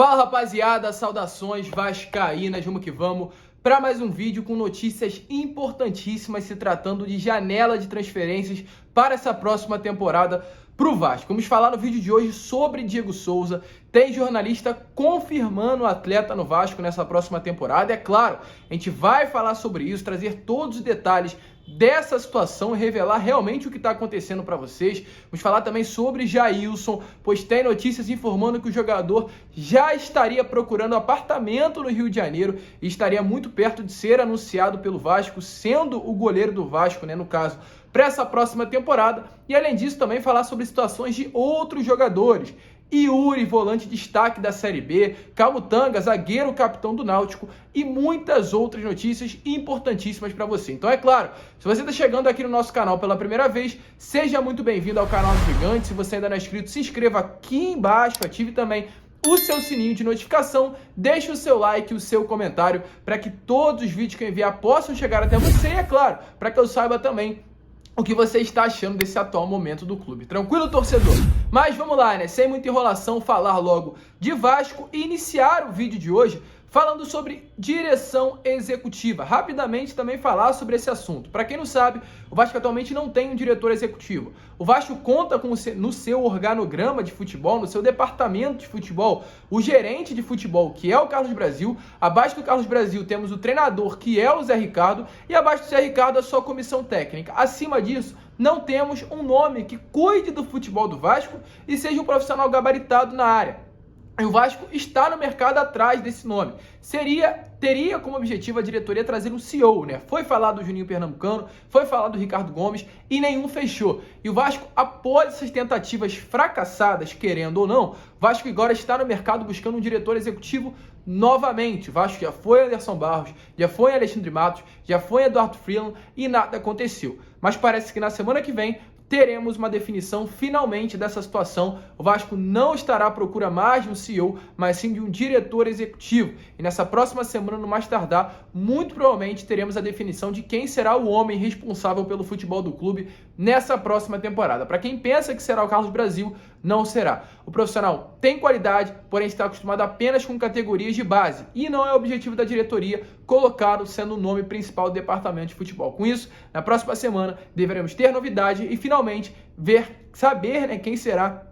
Fala rapaziada, saudações vascaínas, vamos que vamos para mais um vídeo com notícias importantíssimas se tratando de janela de transferências para essa próxima temporada para o Vasco. Vamos falar no vídeo de hoje sobre Diego Souza. Tem jornalista confirmando o atleta no Vasco nessa próxima temporada. É claro, a gente vai falar sobre isso, trazer todos os detalhes dessa situação e revelar realmente o que está acontecendo para vocês. Vamos falar também sobre Jailson, pois tem notícias informando que o jogador já estaria procurando apartamento no Rio de Janeiro e estaria muito perto de ser anunciado pelo Vasco, sendo o goleiro do Vasco, no caso, para essa próxima temporada. E além disso, também falar sobre situações de outros jogadores. Yuri, volante de destaque da Série B, Camutanga, zagueiro capitão do Náutico e muitas outras notícias importantíssimas para você. Então é claro, se você está chegando aqui no nosso canal pela primeira vez, seja muito bem-vindo ao canal do Gigante. Se você ainda não é inscrito, se inscreva aqui embaixo, ative também o seu sininho de notificação, deixe o seu like e o seu comentário para que todos os vídeos que eu enviar possam chegar até você e, é claro, para que eu saiba também o que você está achando desse atual momento do clube. Tranquilo, torcedor? Mas vamos lá, sem muita enrolação, falar logo de Vasco e iniciar o vídeo de hoje falando sobre direção executiva. Rapidamente também falar sobre esse assunto. Para quem não sabe, o Vasco atualmente não tem um diretor executivo. O Vasco conta com no seu organograma de futebol, no seu departamento de futebol, o gerente de futebol, que é o Carlos Brasil. Abaixo do Carlos Brasil temos o treinador, que é o Zé Ricardo, e abaixo do Zé Ricardo a sua comissão técnica. Acima disso, não temos um nome que cuide do futebol do Vasco e seja um profissional gabaritado na área. E o Vasco está no mercado atrás desse nome. Teria como objetivo a diretoria trazer um CEO, Foi falado do Juninho Pernambucano, foi falado do Ricardo Gomes e nenhum fechou. E o Vasco, após essas tentativas fracassadas, querendo ou não, o Vasco agora está no mercado buscando um diretor executivo novamente. O Vasco já foi Anderson Barros, já foi Alexandre Matos, já foi Eduardo Freeland e nada aconteceu. Mas parece que na semana que vem teremos uma definição finalmente dessa situação. O Vasco não estará à procura mais de um CEO, mas sim de um diretor executivo. E nessa próxima semana, no mais tardar, muito provavelmente teremos a definição de quem será o homem responsável pelo futebol do clube nessa próxima temporada. Para quem pensa que será o Carlos Brasil, não será. O profissional tem qualidade, porém está acostumado apenas com categorias de base. E não é o objetivo da diretoria colocá-lo sendo o nome principal do departamento de futebol. Com isso, na próxima semana, deveremos ter novidade e finalmente saber quem será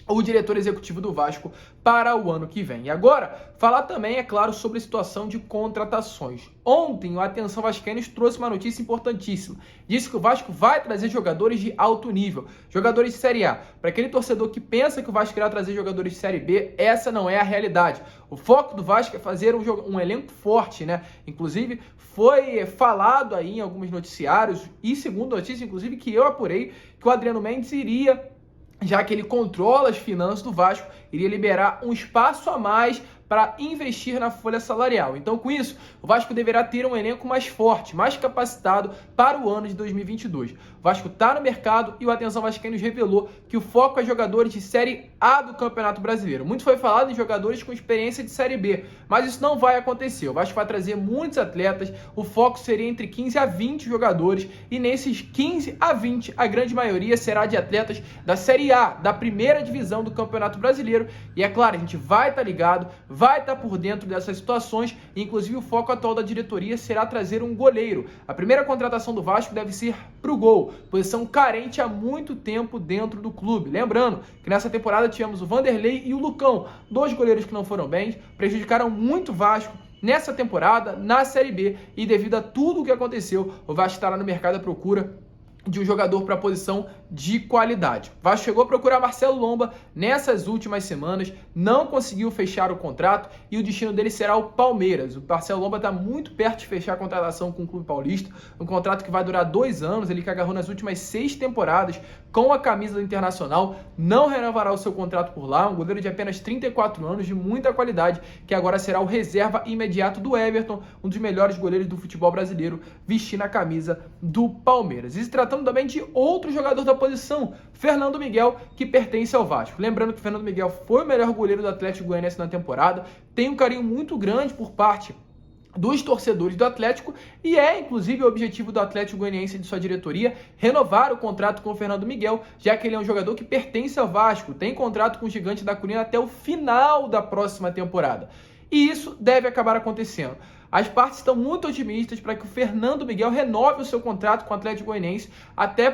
o diretor executivo do Vasco para o ano que vem. E agora, falar também, é claro, sobre a situação de contratações. Ontem, o Atenção Vascaínos trouxe uma notícia importantíssima. Disse que o Vasco vai trazer jogadores de alto nível, jogadores de Série A. Para aquele torcedor que pensa que o Vasco irá trazer jogadores de Série B, essa não é a realidade. O foco do Vasco é fazer um elenco forte, Inclusive, foi falado aí em alguns noticiários, e segundo notícia, inclusive, que eu apurei, que o Adriano Mendes iria, já que ele controla as finanças do Vasco, iria liberar um espaço a mais para investir na folha salarial. Então, com isso, o Vasco deverá ter um elenco mais forte, mais capacitado para o ano de 2022. O Vasco está no mercado e o Atenção Vascaínos revelou que o foco é jogadores de Série A do Campeonato Brasileiro. Muito foi falado em jogadores com experiência de Série B, mas isso não vai acontecer. O Vasco vai trazer muitos atletas, o foco seria entre 15 a 20 jogadores, e nesses 15 a 20, a grande maioria será de atletas da Série A, da primeira divisão do Campeonato Brasileiro. E é claro, a gente vai estar ligado, vai estar por dentro dessas situações, e inclusive o foco atual da diretoria será trazer um goleiro. A primeira contratação do Vasco deve ser para o gol, posição carente há muito tempo dentro do clube. Lembrando que nessa temporada tivemos o Vanderlei e o Lucão, dois goleiros que não foram bem, prejudicaram muito o Vasco nessa temporada, na Série B, e devido a tudo o que aconteceu, o Vasco estará no mercado à procura de um jogador para a posição de qualidade. O Vasco chegou a procurar Marcelo Lomba nessas últimas semanas, não conseguiu fechar o contrato e o destino dele será o Palmeiras. O Marcelo Lomba está muito perto de fechar a contratação com o Clube Paulista, um contrato que vai durar 2 anos, ele que agarrou nas últimas 6 temporadas com a camisa do Internacional, não renovará o seu contrato por lá, um goleiro de apenas 34 anos, de muita qualidade, que agora será o reserva imediato do Everton, um dos melhores goleiros do futebol brasileiro, vestindo a camisa do Palmeiras. E se tratando também de outro jogador da posição, Fernando Miguel, que pertence ao Vasco. Lembrando que Fernando Miguel foi o melhor goleiro do Atlético Goianiense na temporada, tem um carinho muito grande por parte dos torcedores do Atlético, e inclusive o objetivo do Atlético Goianiense e de sua diretoria renovar o contrato com o Fernando Miguel, já que ele é um jogador que pertence ao Vasco, tem contrato com o Gigante da Colina até o final da próxima temporada. E isso deve acabar acontecendo. As partes estão muito otimistas para que o Fernando Miguel renove o seu contrato com o Atlético Goianiense até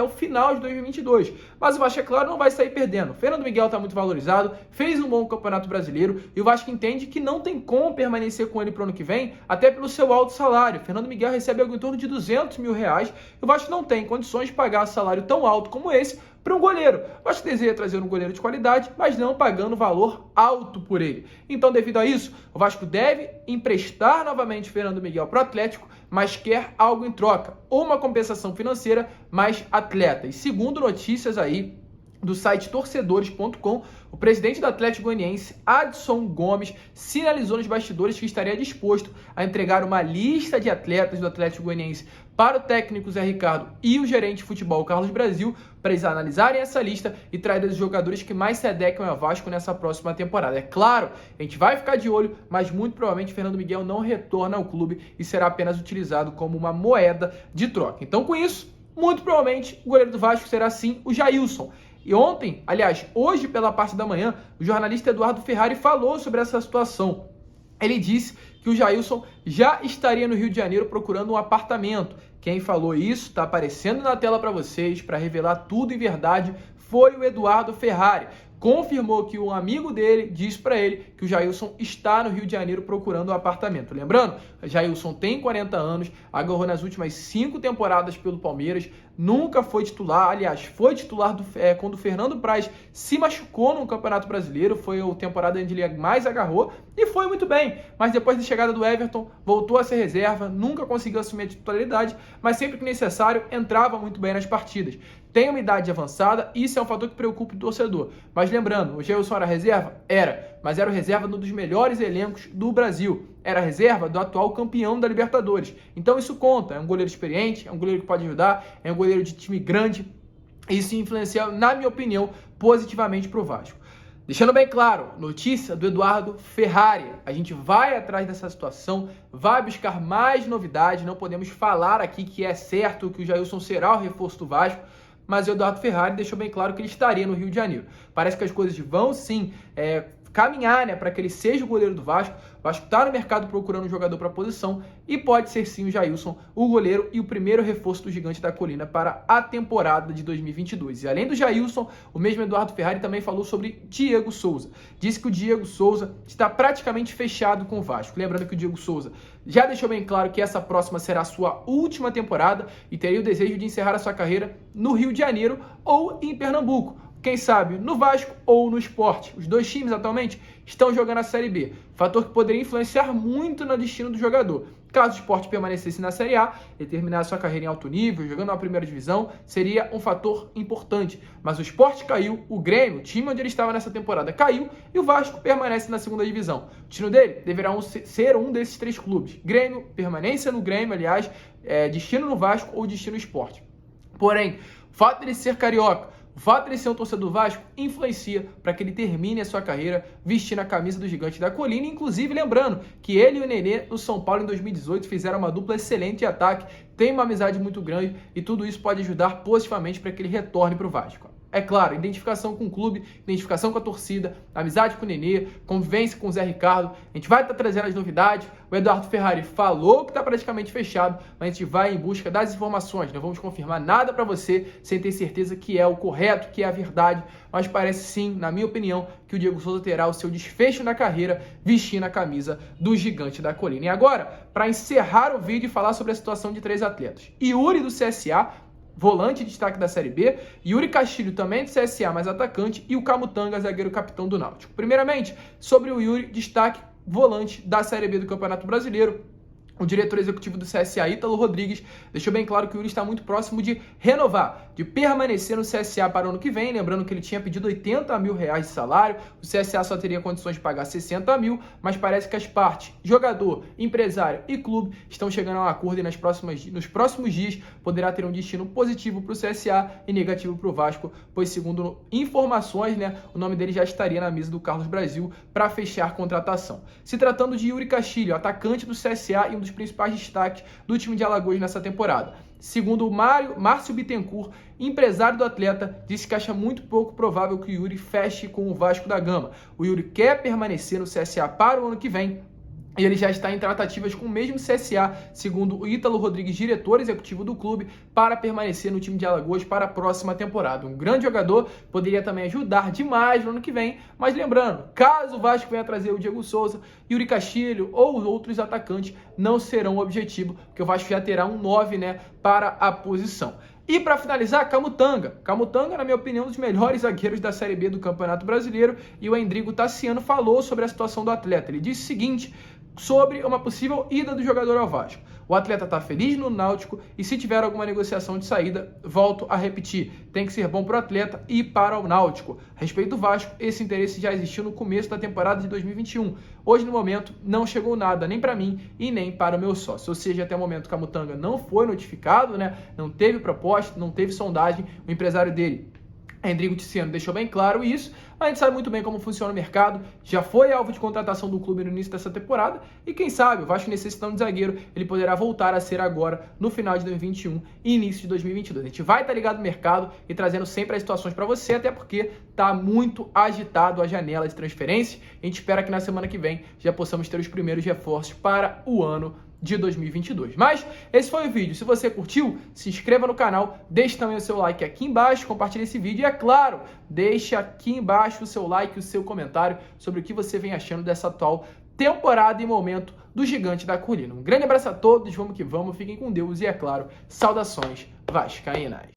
o final de 2022. Mas o Vasco, é claro, não vai sair perdendo. O Fernando Miguel está muito valorizado, fez um bom Campeonato Brasileiro e o Vasco entende que não tem como permanecer com ele para o ano que vem, até pelo seu alto salário. O Fernando Miguel recebe algo em torno de R$200 mil e o Vasco não tem condições de pagar um salário tão alto como esse para um goleiro. O Vasco deseja trazer um goleiro de qualidade, mas não pagando valor alto por ele. Então, devido a isso, o Vasco deve emprestar novamente Fernando Miguel para o Atlético, mas quer algo em troca, ou uma compensação financeira mais atleta. E segundo notícias aí do site torcedores.com, o presidente do Atlético Goianiense, Adson Gomes, sinalizou nos bastidores que estaria disposto a entregar uma lista de atletas do Atlético Goianiense para o técnico Zé Ricardo e o gerente de futebol Carlos Brasil, para eles analisarem essa lista e trazer os jogadores que mais se adequam ao Vasco nessa próxima temporada. É claro, a gente vai ficar de olho, mas muito provavelmente Fernando Miguel não retorna ao clube e será apenas utilizado como uma moeda de troca. Então, com isso, muito provavelmente o goleiro do Vasco será sim o Jailson. E ontem, aliás, hoje pela parte da manhã, o jornalista Eduardo Ferrari falou sobre essa situação. Ele disse que o Jailson já estaria no Rio de Janeiro procurando um apartamento. Quem falou isso, está aparecendo na tela para vocês, para revelar tudo em verdade, foi o Eduardo Ferrari. Confirmou que um amigo dele disse para ele que o Jailson está no Rio de Janeiro procurando um apartamento. Lembrando, o Jailson tem 40 anos, agarrou nas últimas 5 temporadas pelo Palmeiras, nunca foi titular, aliás, foi titular quando o Fernando Praz se machucou no Campeonato Brasileiro, foi a temporada onde ele mais agarrou e foi muito bem, mas depois da chegada do Everton, voltou a ser reserva, nunca conseguiu assumir a titularidade, mas sempre que necessário, entrava muito bem nas partidas. Tem uma idade avançada, isso é um fator que preocupa o torcedor. Mas lembrando, o Jailson era reserva? Era, mas era o reserva de um dos melhores elencos do Brasil. Era reserva do atual campeão da Libertadores. Então isso conta, é um goleiro experiente, é um goleiro que pode ajudar, é um goleiro de time grande. Isso influencia, na minha opinião, positivamente para o Vasco. Deixando bem claro, notícia do Eduardo Ferrari. A gente vai atrás dessa situação, vai buscar mais novidades. Não podemos falar aqui que é certo que o Jailson será o reforço do Vasco, mas o Eduardo Ferrari deixou bem claro que ele estaria no Rio de Janeiro. Parece que as coisas vão sim caminhar, para que ele seja o goleiro do Vasco. O Vasco está no mercado procurando um jogador para a posição e pode ser sim o Jailson, o goleiro e o primeiro reforço do Gigante da Colina para a temporada de 2022. E além do Jailson, o mesmo Eduardo Ferrari também falou sobre Diego Souza. Disse que o Diego Souza está praticamente fechado com o Vasco. Lembrando que o Diego Souza já deixou bem claro que essa próxima será a sua última temporada e teria o desejo de encerrar a sua carreira no Rio de Janeiro ou em Pernambuco. Quem sabe no Vasco ou no Sport. Os dois times atualmente estão jogando a Série B, fator que poderia influenciar muito no destino do jogador. Caso o Sport permanecesse na Série A e terminasse sua carreira em alto nível, jogando na primeira divisão, seria um fator importante. Mas o Sport caiu, o Grêmio, o time onde ele estava nessa temporada, caiu e o Vasco permanece na segunda divisão. O destino dele deverá ser um desses 3 clubes. Grêmio, permanência no Grêmio, aliás, destino no Vasco ou destino no Sport. Porém, o fato de ele ser carioca, o fato de ele ser um torcedor do Vasco influencia para que ele termine a sua carreira vestindo a camisa do Gigante da Colina. Inclusive, lembrando que ele e o Nenê no São Paulo em 2018 fizeram uma dupla excelente de ataque, tem uma amizade muito grande e tudo isso pode ajudar positivamente para que ele retorne para o Vasco. É claro, identificação com o clube, identificação com a torcida, amizade com o Nenê, convivência com o Zé Ricardo. A gente vai estar trazendo as novidades. O Eduardo Ferrari falou que está praticamente fechado, mas a gente vai em busca das informações. Não vamos confirmar nada para você sem ter certeza que é o correto, que é a verdade. Mas parece sim, na minha opinião, que o Diego Souza terá o seu desfecho na carreira vestindo a camisa do Gigante da Colina. E agora, para encerrar o vídeo e falar sobre a situação de 3 atletas. Yuri do CSA, volante de destaque da Série B, Yuri Castilho também do CSA, mas atacante, e o Camutanga, zagueiro capitão do Náutico. Primeiramente, sobre o Yuri, destaque volante da Série B do Campeonato Brasileiro. O diretor executivo do CSA, Ítalo Rodrigues, deixou bem claro que o Yuri está muito próximo de renovar, de permanecer no CSA para o ano que vem. Lembrando que ele tinha pedido R$80 mil de salário, o CSA só teria condições de pagar 60 mil, mas parece que as partes, jogador, empresário e clube, estão chegando a um acordo e nos próximos dias poderá ter um destino positivo para o CSA e negativo para o Vasco, pois segundo informações, o nome dele já estaria na mesa do Carlos Brasil para fechar a contratação. Se tratando de Yuri Castilho, atacante do CSA e um dos principais destaques do time de Alagoas nessa temporada. Segundo o Márcio Bittencourt, empresário do atleta, disse que acha muito pouco provável que o Yuri feche com o Vasco da Gama. O Yuri quer permanecer no CSA para o ano que vem, e ele já está em tratativas com o mesmo CSA, segundo o Ítalo Rodrigues, diretor executivo do clube, para permanecer no time de Alagoas para a próxima temporada. Um grande jogador, poderia também ajudar demais no ano que vem, mas lembrando, caso o Vasco venha trazer o Diego Souza, Yuri Castilho ou outros atacantes não serão o objetivo, porque o Vasco já terá um 9 para a posição. E para finalizar, Camutanga. Camutanga, na minha opinião, um dos melhores zagueiros da Série B do Campeonato Brasileiro, e o Endrigo Tassiano falou sobre a situação do atleta. Ele disse o seguinte sobre uma possível ida do jogador ao Vasco. O atleta está feliz no Náutico e se tiver alguma negociação de saída, volto a repetir, tem que ser bom para o atleta e para o Náutico. A respeito do Vasco, esse interesse já existiu no começo da temporada de 2021. Hoje, no momento, não chegou nada, nem para mim e nem para o meu sócio. Ou seja, até o momento, o Camutanga não foi notificado, não teve proposta, não teve sondagem. O empresário dele, Endrigo Tassiano, deixou bem claro isso. A gente sabe muito bem como funciona o mercado, já foi alvo de contratação do clube no início dessa temporada e quem sabe o Vasco necessitando de zagueiro, ele poderá voltar a ser agora no final de 2021 e início de 2022. A gente vai estar ligado no mercado e trazendo sempre as situações para você, até porque está muito agitado a janela de transferência. A gente espera que na semana que vem já possamos ter os primeiros reforços para o ano de 2022. Mas esse foi o vídeo. Se você curtiu, se inscreva no canal, deixe também o seu like aqui embaixo, compartilhe esse vídeo e, é claro, deixe aqui embaixo o seu like e o seu comentário sobre o que você vem achando dessa atual temporada e momento do Gigante da Colina. Um grande abraço a todos, vamos que vamos, fiquem com Deus e, é claro, saudações vascaínas.